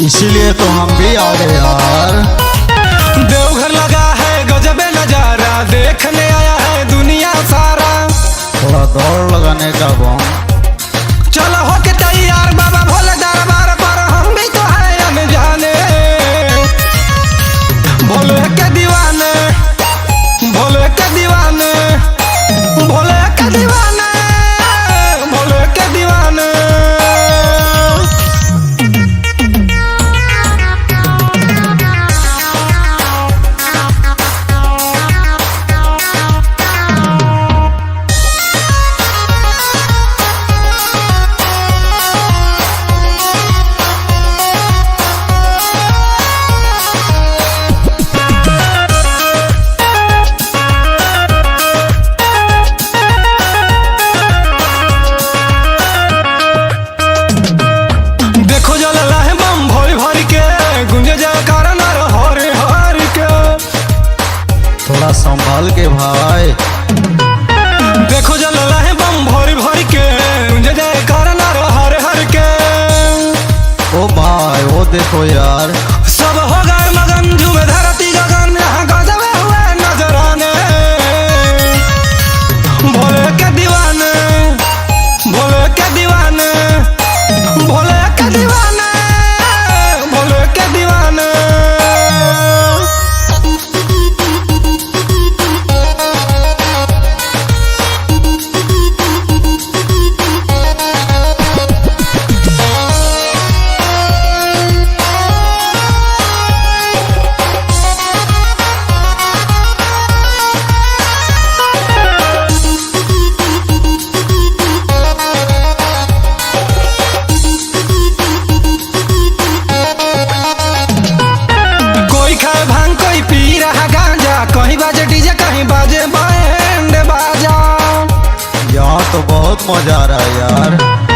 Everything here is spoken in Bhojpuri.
इसीलिए तो हम भी आ गए यार। देवघर लगा है गजबे नजारा, देखने आया है दुनिया सारा। थोड़ा दौड़ लगाने का बम। चलो हो के तैयार बाबा भोले दरबार पर, हम भी तो है अनजाने। भोले के दीवाने, भोले के दीवाने, भोले के दीवाने, भोले के दीवाने। थोड़ा संभाल के भाई। देखो जला है बम भोरी भोरी के, जय करना हर हर के। ओ भाई वो देखो यार, सब हो गए मगन झूमे धरती गगन, यहाँ गजबे हुए नजराने। भोले के दीवाने, भोले के दीवाने, भोले के दीवाने, भोले के दीवाने। कहीं बाजे डीजे कहीं बाजे बैंड बाजा। यहाँ तो बहुत मजा आ रहा है यार।